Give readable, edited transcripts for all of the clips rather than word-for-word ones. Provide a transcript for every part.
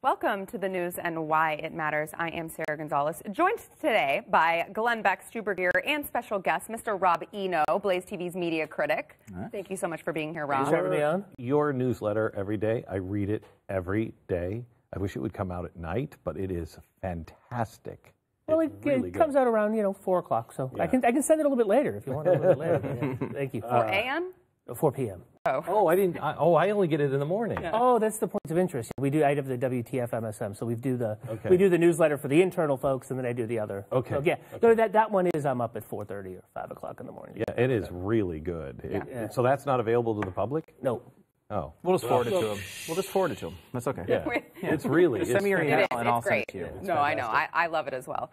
Welcome to the news and why it matters. I am Sara Gonzales, joined today by Glenn Beck, Stu Burguiere, and special guest, Mr. Rob Eno, BlazeTV's media critic. Right. Thank you so much for being here, Rob. Thanks for having me on. Your newsletter every day. I read it every day. I wish it would come out at night, but it is fantastic. Well, it comes out around 4 o'clock, so yeah. I can send it a little bit later if you want a little bit later. Yeah. Thank you. 4 a.m. 4 p.m. Oh, I didn't. I only get it in the morning. Yeah. Oh, that's the points of interest. I have the WTF MSM, so we do the newsletter for the internal folks, and then I do the other. Okay. So, yeah, okay. No, that one is I'm up at 4:30 or 5 o'clock in the morning. Yeah, it is really good. Yeah. So that's not available to the public? No. Oh. We'll just forward it to him. We'll just forward it to him. That's okay. Yeah. It's really. Send me your email and I'll send it to you. No, I know. I love it as well.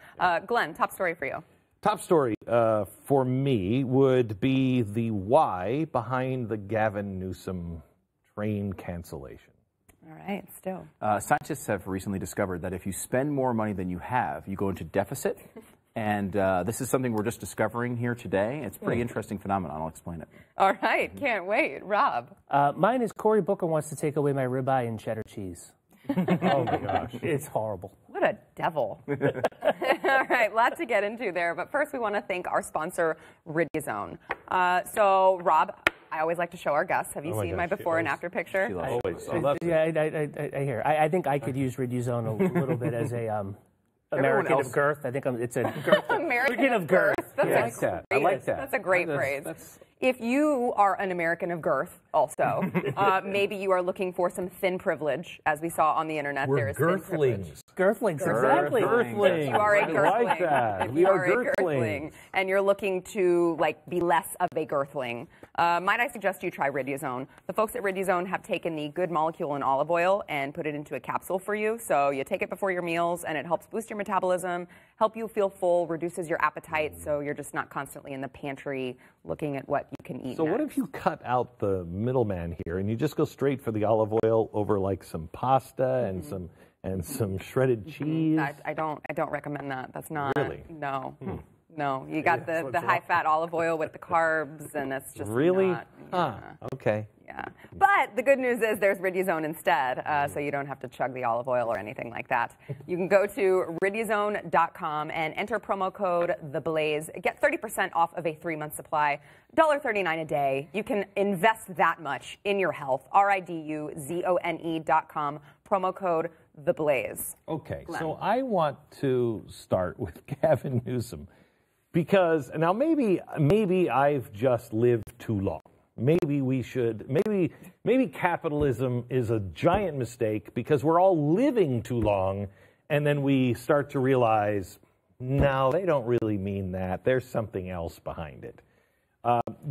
Glenn, top story for you. Top story for me would be the why behind the Gavin Newsom train cancellation. All right, still. Scientists have recently discovered that if you spend more money than you have, you go into deficit. And this is something we're just discovering here today. It's a pretty interesting phenomenon. I'll explain it. All right, can't wait. Rob? Mine is Cory Booker wants to take away my ribeye and cheddar cheese. Oh, my gosh. It's horrible. What a devil. All right, lots to get into there. But first, we want to thank our sponsor, Riduzone. So, Rob, I always like to show our guests. Have you seen my before and after picture? I hear. I think I could use Riduzone a little bit as a American of girth. I think it's a girth. American of girth. That's I like that. That's a great phrase. If you are an American of girth, also, maybe you are looking for some thin privilege, as we saw on the internet. We're girthlings. Girthlings, exactly. Girthlings. You are a girthling. I like that. We are girthlings. And you're looking to be less of a girthling. Might I suggest you try Riduzone? The folks at Riduzone have taken the good molecule in olive oil and put it into a capsule for you. So you take it before your meals, and it helps boost your metabolism, help you feel full, reduces your appetite, so you're just not constantly in the pantry looking at what you can eat. So what if you cut out the middleman here and you just go straight for the olive oil over some pasta and some shredded cheese? I don't recommend that. That's not really. No. No, you got the high-fat olive oil with the carbs, and that's just really not, okay. Yeah, but the good news is there's Riduzone instead, so you don't have to chug the olive oil or anything like that. You can go to Riduzone.com and enter promo code TheBlaze. Get 30% off of a 3-month supply, $1.39 a day. You can invest that much in your health. RIDUZONE.com, promo code TheBlaze. Okay, Glenn. so I want to start with Gavin Newsom. Because now maybe I've just lived too long. Maybe capitalism is a giant mistake because we're all living too long, and then we start to realize, no, they don't really mean that. There's something else behind it.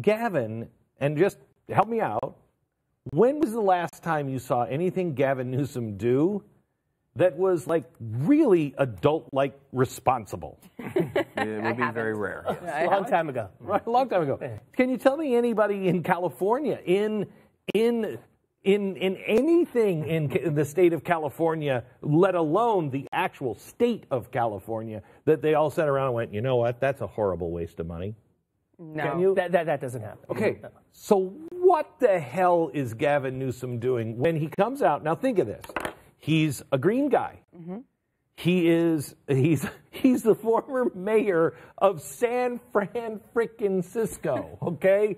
Gavin, and just help me out, when was the last time you saw anything Gavin Newsom do that was really adult-like responsible? It would be very rare. Yes. A long time ago. Right, a long time ago. Can you tell me anybody in California, in anything in the state of California, let alone the actual state of California, that they all sat around and went, you know what, that's a horrible waste of money? No. Can you? That doesn't happen. Okay, so what the hell is Gavin Newsom doing when he comes out? Now think of this. He's a green guy. Mm-hmm. He's the former mayor of San Francisco, okay?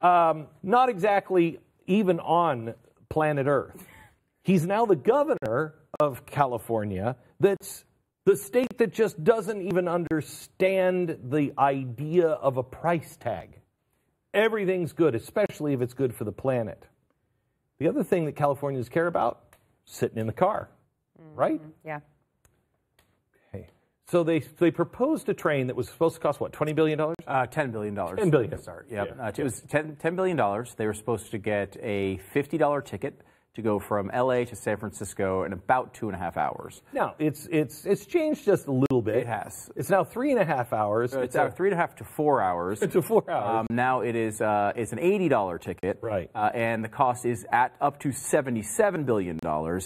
Not exactly even on planet Earth. He's now the governor of California. That's the state that just doesn't even understand the idea of a price tag. Everything's good, especially if it's good for the planet. The other thing that Californians care about, sitting in the car, right? Yeah. Okay. So they proposed a train that was supposed to cost, what, $20 billion? $10 billion. $10 billion. To start. Yep. Yeah. It was $10 billion. They were supposed to get a $50 ticket to go from L.A. to San Francisco in about 2.5 hours. Now, it's changed just a little bit. It has. It's now 3.5 hours. It's out 3.5 to 4 hours. To 4 hours. Now it is it's an $80 ticket. Right. And the cost is at up to $77 billion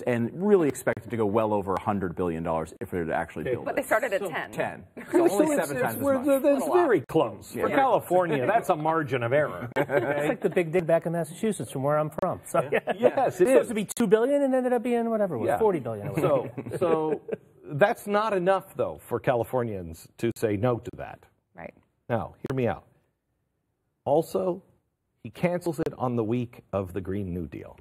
and really expected to go well over $100 billion if it would actually build. But they started at 10. 10. So only 7 times as much. That's very close. For California, that's a margin of error. It's like the big dig back in Massachusetts from where I'm from. So, Yes, it is. supposed to be $2 billion and ended up being whatever it was, $40 billion. Or whatever. So that's not enough, though, for Californians to say no to that. Right. Now, hear me out. Also, he cancels it on the week of the Green New Deal.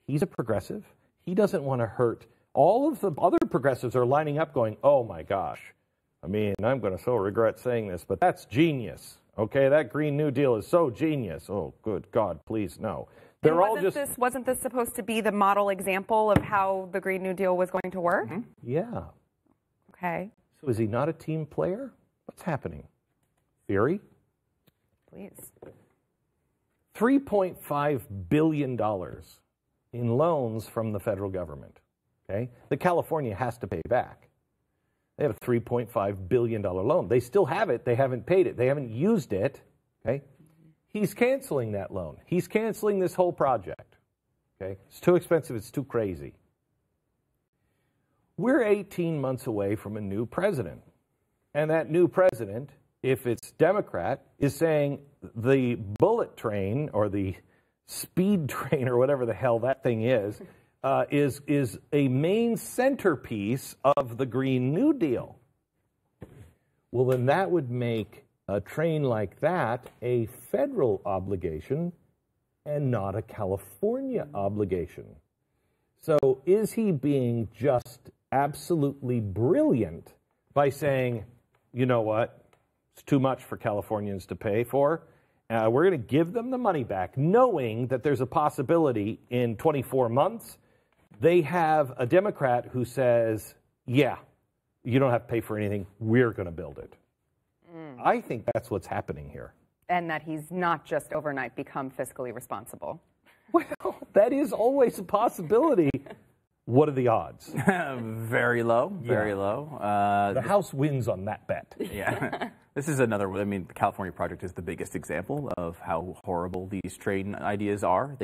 He's a progressive. He doesn't want to hurt. All of the other progressives are lining up going, oh, my gosh. I mean, I'm going to so regret saying this, but that's genius. Okay, that Green New Deal is so genius. Oh, good God, please, no. They're all just... Wasn't this supposed to be the model example of how the Green New Deal was going to work? Mm-hmm. Yeah. Okay. So is he not a team player? What's happening? Theory? Please. $3.5 billion in loans from the federal government, okay, that California has to pay back. They have a $3.5 billion loan. They still have it. They haven't paid it. They haven't used it, okay? He's canceling that loan. He's canceling this whole project, okay? It's too expensive. It's too crazy. We're 18 months away from a new president. And that new president, if it's Democrat, is saying the bullet train or the speed train or whatever the hell that thing is a main centerpiece of the Green New Deal. Well, then that would make a train like that a federal obligation and not a California obligation. So is he being just absolutely brilliant by saying, you know what, it's too much for Californians to pay for. We're going to give them the money back, knowing that there's a possibility in 24 months they have a Democrat who says, yeah, you don't have to pay for anything. We're going to build it. I think that's what's happening here. And that he's not just overnight become fiscally responsible. Well, that is always a possibility. What are the odds? Very low, very low. The House wins on that bet. Yeah. This is another, I mean, the California project is the biggest example of how horrible these train ideas are.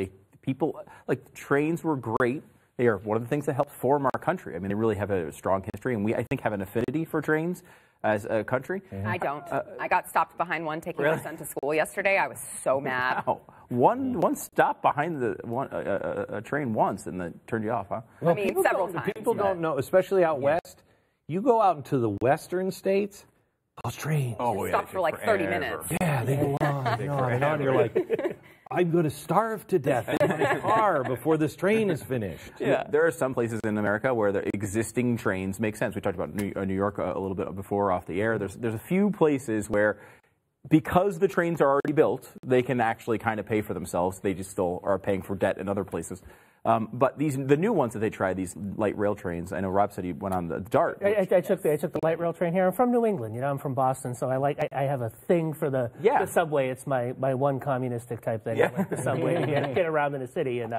Trains were great. They are one of the things that helped form our country. I mean, they really have a strong history, and we, I think, have an affinity for trains as a country. I don't. I got stopped behind one taking my son to school yesterday. I was so mad. Wow. One stop behind a train once, and then turned you off, huh? Well, I mean, several times. People don't know, especially out west. You go out into the western states, those trains. Stop for like 30 minutes. Yeah, they go on and on and on. You're like, I'm going to starve to death in my car before this train is finished. Yeah, there are some places in America where the existing trains make sense. We talked about New York a little bit before off the air. There's a few places where, because the trains are already built, they can actually kind of pay for themselves. They just still are paying for debt in other places. But the new ones that they tried, these light rail trains, I know Rob said he went on the DART. I took the light rail train here. I'm from New England, I'm from Boston, so I have a thing for the subway. It's my one communistic type thing. I like the subway to get around in the city and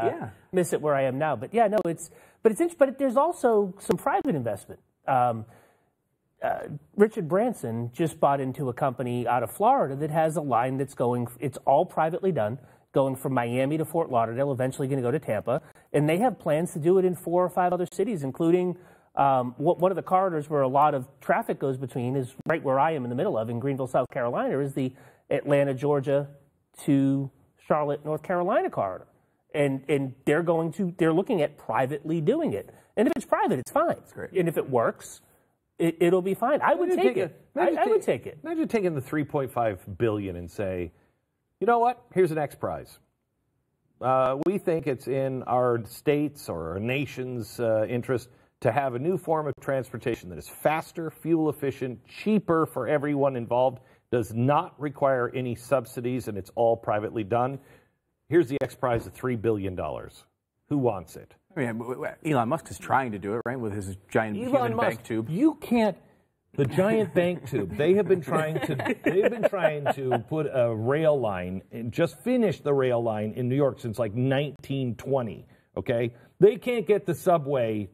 miss it where I am now. But yeah, no, it's interesting. But there's also some private investment. Richard Branson just bought into a company out of Florida that has a line that's going. It's all privately done, going from Miami to Fort Lauderdale, eventually going to go to Tampa. And they have plans to do it in 4 or 5 other cities, including one of the corridors where a lot of traffic goes between is right where I am in the middle of, in Greenville, South Carolina, is the Atlanta, Georgia to Charlotte, North Carolina corridor. And they're looking at privately doing it. And if it's private, it's fine. That's great. And if it works, it'll be fine. I would take it. I would take it. Imagine taking the $3.5 billion and say, you know what? Here's an X Prize. We think it's in our state's or our nation's interest to have a new form of transportation that is faster, fuel efficient, cheaper for everyone involved, does not require any subsidies, and it's all privately done. Here's the X Prize of $3 billion. Who wants it? I mean, Elon Musk is trying to do it, right, with his giant human bank tube. You can't. The giant bank tube. They have been trying to put a rail line and just finish the rail line in New York since like 1920. Okay, they can't get the subway,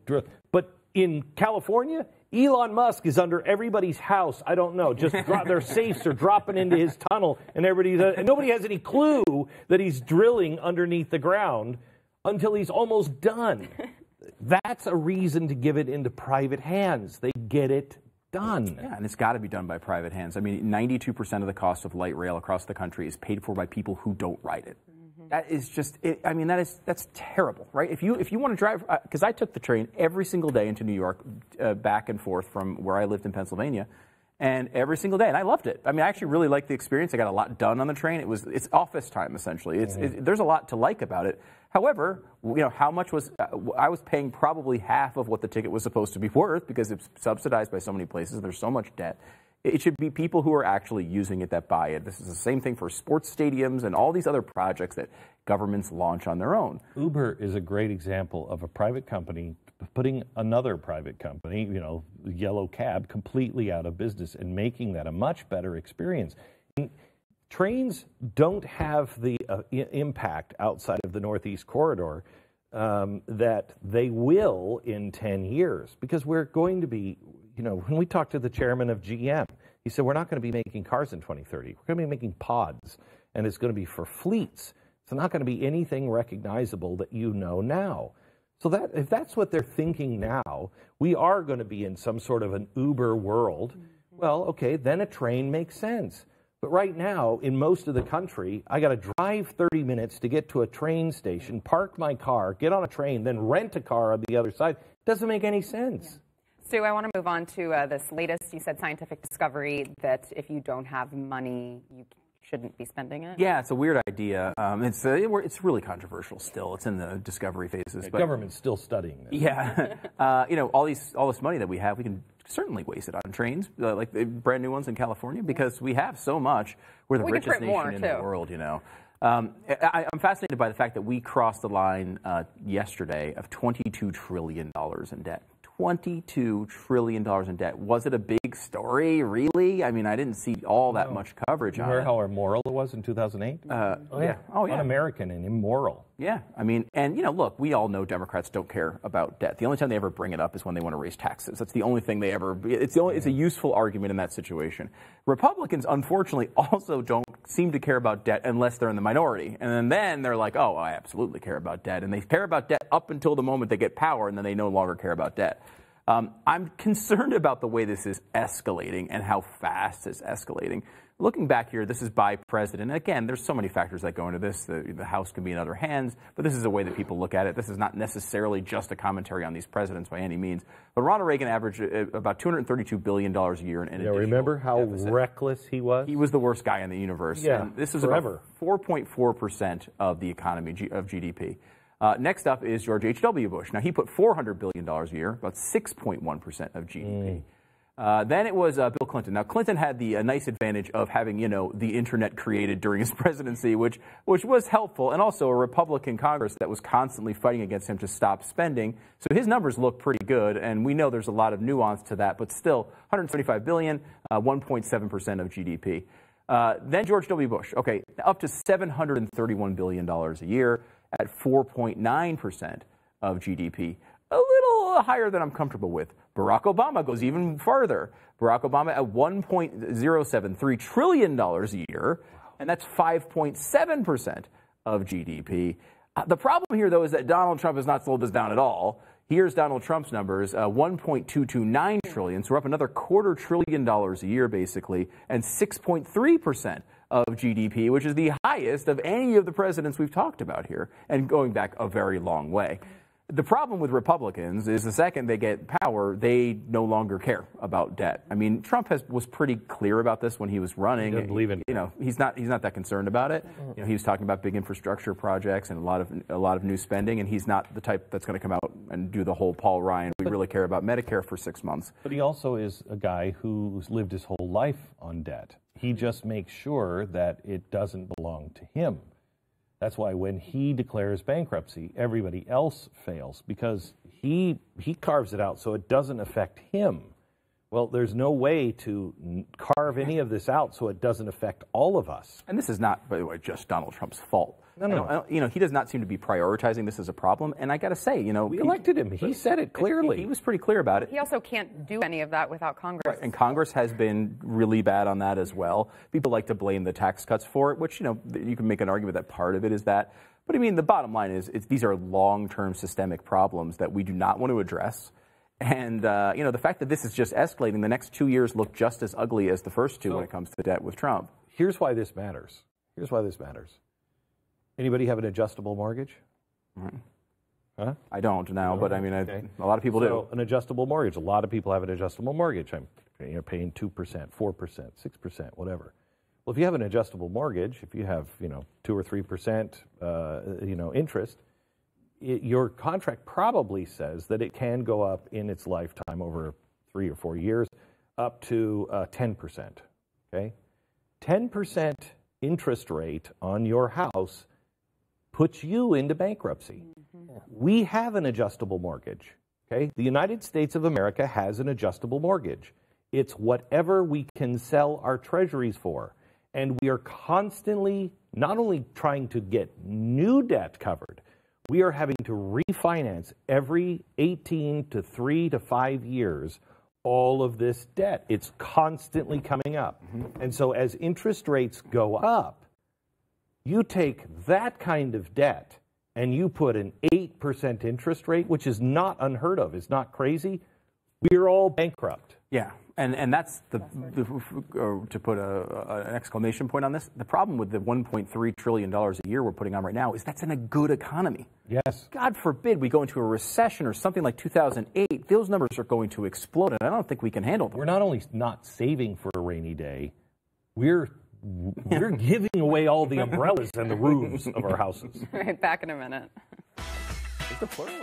but in California, Elon Musk is under everybody's house. I don't know. Just their safes are dropping into his tunnel, and nobody has any clue that he's drilling underneath the ground until he's almost done. That's a reason to give it into private hands. They get it done. Yeah, and it's got to be done by private hands. I mean, 92% of the cost of light rail across the country is paid for by people who don't ride it. That is just, I mean, that's terrible, right? If you want to drive, because I took the train every single day into New York, back and forth from where I lived in Pennsylvania, and every single day, and I loved it. I mean, I actually really liked the experience. I got a lot done on the train. It's office time essentially. There's a lot to like about it. However, how much was I was paying probably half of what the ticket was supposed to be worth because it's subsidized by so many places. There's so much debt. It should be people who are actually using it that buy it. This is the same thing for sports stadiums and all these other projects that governments launch on their own. Uber is a great example of a private company putting another private company, the yellow cab, completely out of business and making that a much better experience. And trains don't have the impact outside of the Northeast Corridor that they will in 10 years because we're going to be, when we talked to the chairman of GM, he said, we're not going to be making cars in 2030. We're going to be making pods, and it's going to be for fleets. It's not going to be anything recognizable that now. So that if that's what they're thinking now, we are going to be in some sort of an Uber world. Well, okay, then a train makes sense. But right now, in most of the country, I got to drive 30 minutes to get to a train station, park my car, get on a train, then rent a car on the other side. Doesn't make any sense. Yeah. Stu, I want to move on to this latest, you said, scientific discovery that if you don't have money, you shouldn't be spending it. Yeah, it's a weird idea. It's really controversial still. It's in the discovery phases. The government's still studying this. Yeah. All this money that we have, we can certainly waste it on trains, like the brand new ones in California, because we have so much. We're the richest nation in the world, I'm fascinated by the fact that we crossed the line yesterday of $22 trillion in debt. $22 trillion in debt. Was it a big story, really? I mean, I didn't see all that much coverage on it. Remember how immoral it was in 2008? Yeah. Oh, yeah. Un-American and immoral. Yeah. I mean, and, look, we all know Democrats don't care about debt. The only time they ever bring it up is when they want to raise taxes. That's the only thing they ever, it's a useful argument in that situation. Republicans, unfortunately, also don't seem to care about debt unless they're in the minority. And then they're like, oh, I absolutely care about debt. And they care about debt up until the moment they get power, and then they no longer care about debt. I'm concerned about the way this is escalating and how fast it's escalating. Looking back here, this is by president. Again, there's so many factors that go into this. The House can be in other hands, but this is the way that people look at it. This is not necessarily just a commentary on these presidents by any means. But Ronald Reagan averaged about $232 billion a year in additional remember how deficit. Reckless he was? He was the worst guy in the universe. Yeah, and this is forever. about 4.4% of the economy, of GDP. Next up is George H.W. Bush. Now, he put $400 billion a year, about 6.1% of GDP. Then it was Bill Clinton. Now, Clinton had the nice advantage of having, the internet created during his presidency, which was helpful, and also a Republican Congress that was constantly fighting against him to stop spending. So his numbers look pretty good, and we know there's a lot of nuance to that, but still, $175 billion, 1.7% of GDP. Then George W. Bush, okay, up to $731 billion a year at 4.9% of GDP. A little higher than I'm comfortable with. Barack Obama goes even farther. Barack Obama at $1.073 trillion a year, and that's 5.7% of GDP. The problem here, though, is that Donald Trump has not slowed this down at all. Here's Donald Trump's numbers, $1.229 trillion, so we're up another $250 billion a year, basically, and 6.3% of GDP, which is the highest of any of the presidents we've talked about here, and going back a very long way. The problem with Republicans is the second they get power, they no longer care about debt. I mean, Trump was pretty clear about this when he was running. He doesn't believe in he's not that concerned about it. He was talking about big infrastructure projects and a lot of new spending, and he's not the type that's going to come out and do the whole Paul Ryan. We really care about Medicare for 6 months. But he also is a guy who's lived his whole life on debt. He just makes sure that it doesn't belong to him. That's why when he declares bankruptcy, everybody else fails because he carves it out so it doesn't affect him. Well, there's no way to carve any of this out so it doesn't affect all of us. And this is not, by the way, just Donald Trump's fault. No. He does not seem to be prioritizing this as a problem. And I got to say, we elected him. He said it clearly. He was pretty clear about it. He also can't do any of that without Congress. Right. And Congress has been really bad on that as well. People like to blame the tax cuts for it, which, you can make an argument that part of it is that. But I mean, the bottom line is these are long-term systemic problems that we do not want to address. And, the fact that this is just escalating, the next 2 years look just as ugly as the first two when it comes to debt with Trump. Here's why this matters. Anybody have an adjustable mortgage? Huh? I don't now, but I mean, a lot of people do. An adjustable mortgage. A lot of people have an adjustable mortgage. I'm paying 2%, 4%, 6%, whatever. Well, if you have an adjustable mortgage, if you have 2 or 3% interest, your contract probably says that it can go up in its lifetime over 3 or 4 years up to 10%. Okay, 10% interest rate on your house puts you into bankruptcy. We have an adjustable mortgage. Okay, the United States of America has an adjustable mortgage. It's whatever we can sell our treasuries for. And we are constantly not only trying to get new debt covered, we are having to refinance every 18 to 3 to 5 years all of this debt. It's constantly coming up. And so as interest rates go up, you take that kind of debt and you put an 8% interest rate, which is not unheard of, it's not crazy, we're all bankrupt. Yeah, and that's to put an exclamation point on this, the problem with the $1.3 trillion a year we're putting on right now is that's in a good economy. Yes. God forbid we go into a recession or something like 2008, those numbers are going to explode, and I don't think we can handle them. We're not only not saving for a rainy day, we're giving away all the umbrellas and the roofs of our houses. All right, back in a minute. Is the plural?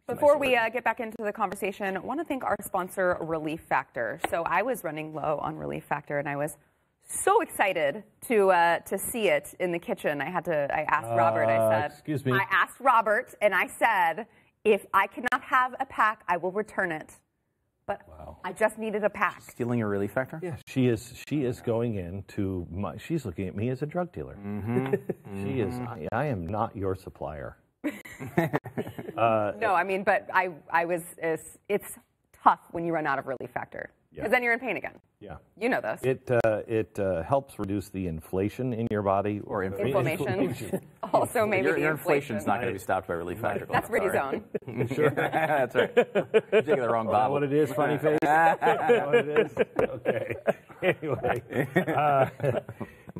Before we get back into the conversation, I want to thank our sponsor, Relief Factor. So I was running low on Relief Factor, and I was so excited to see it in the kitchen. I asked Robert. I said, "Excuse me." I asked Robert, and I said, if I cannot have a pack, I will return it. But I just needed a pack. Stealing your Relief Factor? Yeah, she is going into she's looking at me as a drug dealer. She is. I am not your supplier. No, I mean, but I was. It's tough when you run out of Relief Factor because then you're in pain again. Yeah, you know this. It helps reduce the inflation in your body or inflammation. Also, maybe your the inflation's not going to be stopped by Relief Factor. That's Ridizone. Sure, that's right. You're taking the wrong bottle. What it is, funny face. What it is. Okay. Anyway.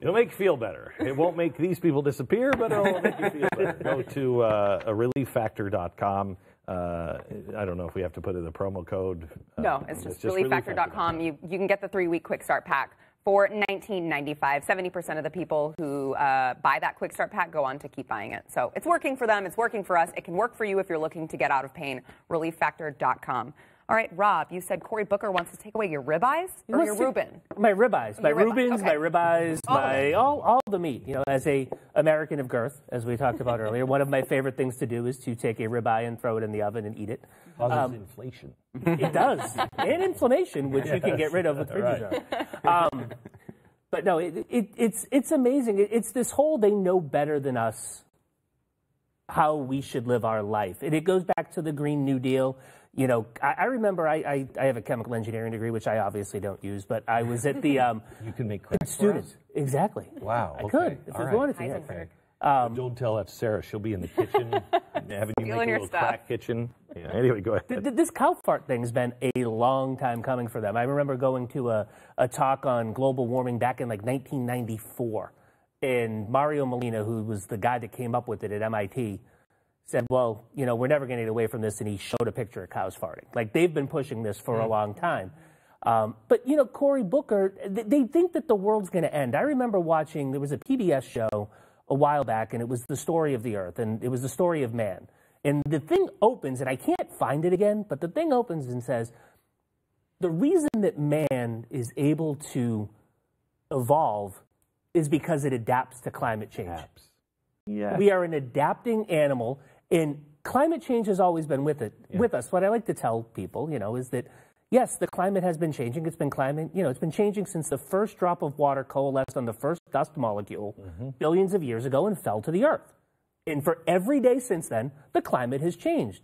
It'll make you feel better. It won't make these people disappear, but it'll make you feel better. Go to relieffactor.com. I don't know if we have to put in the promo code. No, it's just relieffactor.com. You can get the 3-week quick start pack for $19.95. 70% of the people who buy that Quick Start pack go on to keep buying it. So it's working for them. It's working for us. It can work for you if you're looking to get out of pain. ReliefFactor.com. All right, Rob, you said Cory Booker wants to take away your ribeyes or your Reuben? My ribeyes. My Reubens, okay. my ribeyes, all the meat. You know, as a American of girth, as we talked about earlier, one of my favorite things to do is to take a ribeye and throw it in the oven and eat it. Causes inflation. It does. And inflammation, which you can get rid of with Riduzone. But no, it's amazing. It's this whole they know better than us how we should live our life. And it goes back to the Green New Deal. You know, I remember I have a chemical engineering degree, which I obviously don't use, but I was at the... you can make crack students. Exactly. Wow. I could, if I wanted to. Heisenberg. Don't tell that to Sarah. She'll be in the kitchen, having you make a Stealing your little stuff. crack kitchen. Yeah, anyway, go ahead. This cow fart thing's been a long time coming for them. I remember going to a talk on global warming back in like 1994, and Mario Molina, who was the guy that came up with it at MIT, said, well, you know, we're never going to get away from this, and he showed a picture of cows farting. Like, they've been pushing this for a long time. But, you know, Cory Booker, they think that the world's going to end. I remember watching, there was a PBS show a while back, and it was the story of the earth, and it was the story of man. And the thing opens, and I can't find it again, but the thing opens and says, the reason that man is able to evolve is because it adapts to climate change. Yeah. We are an adapting animal, and climate change has always been with us. What I like to tell people, you know, is that, yes, the climate has been changing. It's been it's been changing since the first drop of water coalesced on the first dust molecule billions of years ago and fell to the earth. And for every day since then, the climate has changed.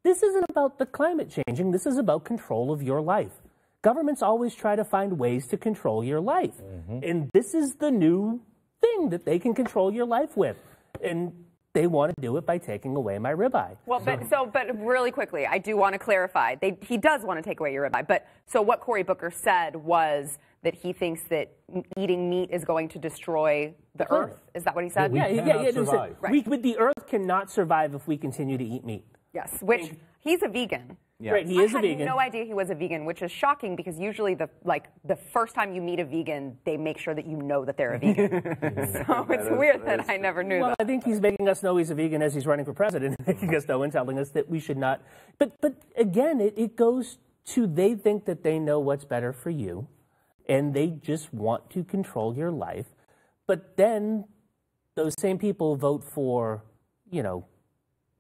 This isn't about the climate changing. This is about control of your life. Governments always try to find ways to control your life. And this is the new thing that they can control your life with. And they want to do it by taking away my ribeye. Well, but really quickly, I do want to clarify. He does want to take away your ribeye. But so what Cory Booker said was that he thinks that eating meat is going to destroy the earth. Is that what he said? Yeah. Survive. Right. The earth cannot survive if we continue to eat meat. Yes, which he's a vegan. Yeah. Right, he is a vegan. I had no idea he was a vegan, which is shocking because usually the first time you meet a vegan, they make sure that you know that they're a vegan. So it's weird that I never knew that. I think he's making us know he's a vegan as he's running for president, making us know and telling us that we should not. But again, it goes to they think that they know what's better for you, and they just want to control your life. But then those same people vote for, you know,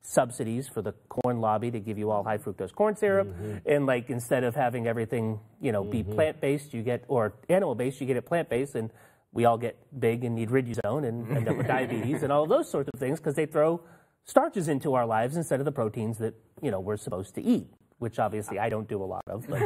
subsidies for the corn lobby to give you all high fructose corn syrup, and like instead of having everything, you know, be plant-based, you get, or animal-based, you get it plant-based, and we all get big and need Riduzone and end up with diabetes and all of those sorts of things because they throw starches into our lives instead of the proteins that, you know, we're supposed to eat, which obviously I don't do a lot of. But.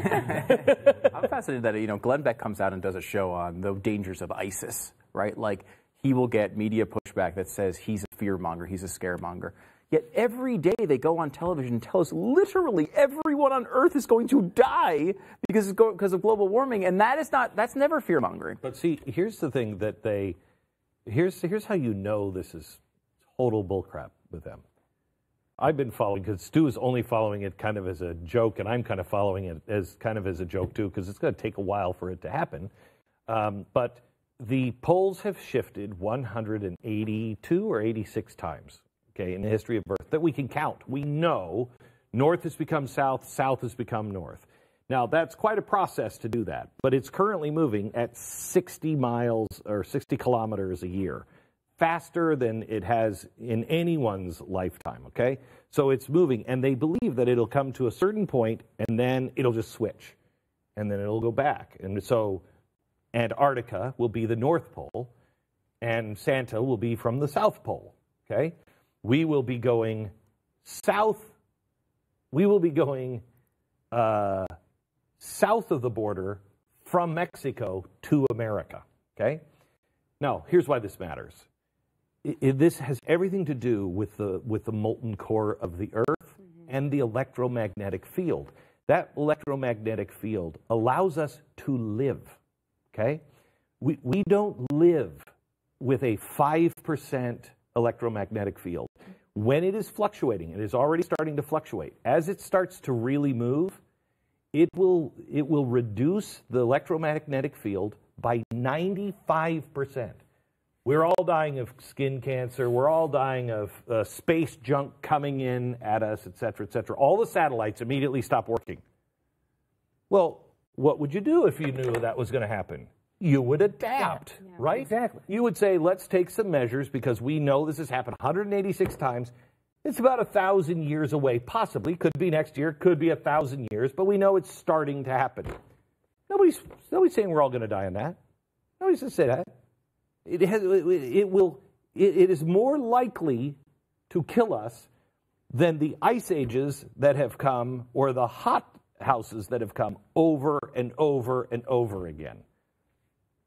I'm fascinated that, you know, Glenn Beck comes out and does a show on the dangers of ISIS, right? Like, he will get media pushback that says he's a fearmonger, he's a scaremonger. Yet every day they go on television and tell us literally everyone on Earth is going to die because of global warming, and that's never fear-mongering. But see, here's the thing that here's how you know this is total bullcrap with them. I've been following, because Stu is only following it kind of as a joke, and I'm kind of following it as kind of as a joke too, because it's going to take a while for it to happen. But the polls have shifted 182 or 86 times. Okay, in the history of Earth, that we can count. We know north has become south, south has become north. Now, that's quite a process to do that, but it's currently moving at 60 miles or 60 kilometers a year, faster than it has in anyone's lifetime, okay? So it's moving, and they believe that it'll come to a certain point, and then it'll just switch, and then it'll go back. And so Antarctica will be the North Pole, and Santa will be from the South Pole, okay? We will be going south. We will be going south of the border from Mexico to America. Okay. Now, here's why this matters. This has everything to do with the molten core of the Earth and the electromagnetic field. That electromagnetic field allows us to live. Okay. We don't live with a 5% electromagnetic field. When it is fluctuating, it is already starting to fluctuate. As it starts to really move, it will reduce the electromagnetic field by 95%. We're all dying of skin cancer. We're all dying of space junk coming in at us, et cetera, et cetera. All the satellites immediately stop working. Well, what would you do if you knew that was going to happen? You would adapt, right? Exactly. You would say, let's take some measures because we know this has happened 186 times. It's about 1,000 years away, possibly. Could be next year, could be 1,000 years, but we know it's starting to happen. Nobody's saying we're all going to die on that. Nobody's going to say that. It is more likely to kill us than the ice ages that have come or the hot houses that have come over and over and over again.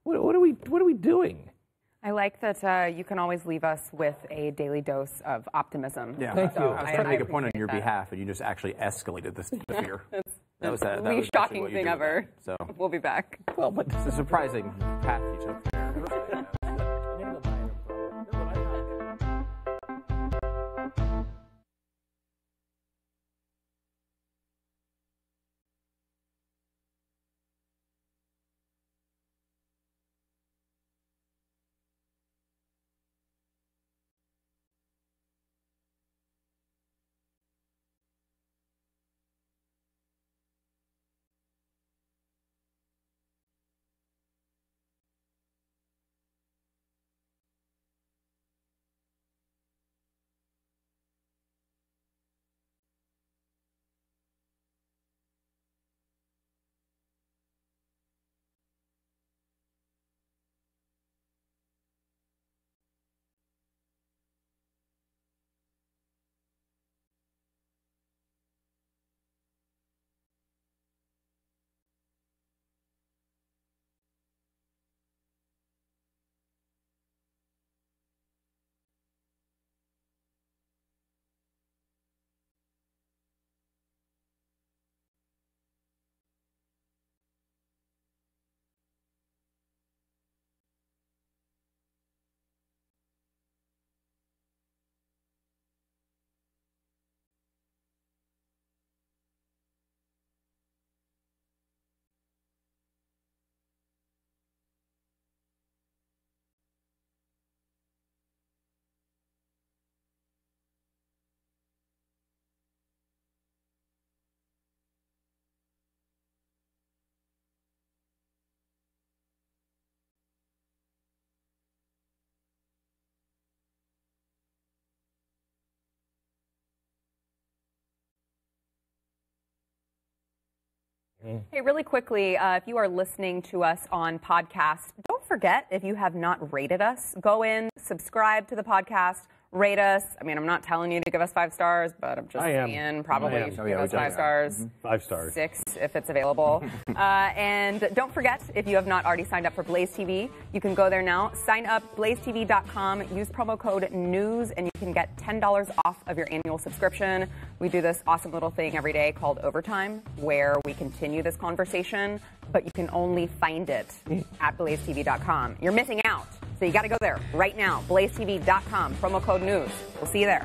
What are we doing? I like that you can always leave us with a daily dose of optimism. Yeah, Thank you. I was trying to make a point on your behalf, and you just actually escalated the fear. That was the least shocking thing ever. So we'll be back. Well, but it's a surprising path you took there. Hey, really quickly, if you are listening to us on podcast, don't forget, if you have not rated us, go in, subscribe to the podcast, rate us. I mean, I'm not telling you to give us 5 stars, but I'm just saying probably you should give us 5 stars. 5 stars. 6 if it's available. And don't forget, if you have not already signed up for Blaze TV, you can go there now. Sign up, blazetv.com, use promo code NEWS, and you can get $10 off of your annual subscription. We do this awesome little thing every day called Overtime, where we continue this conversation, but you can only find it at blazetv.com. You're missing out. So you got to go there right now, blazetv.com, promo code NEWS. We'll see you there.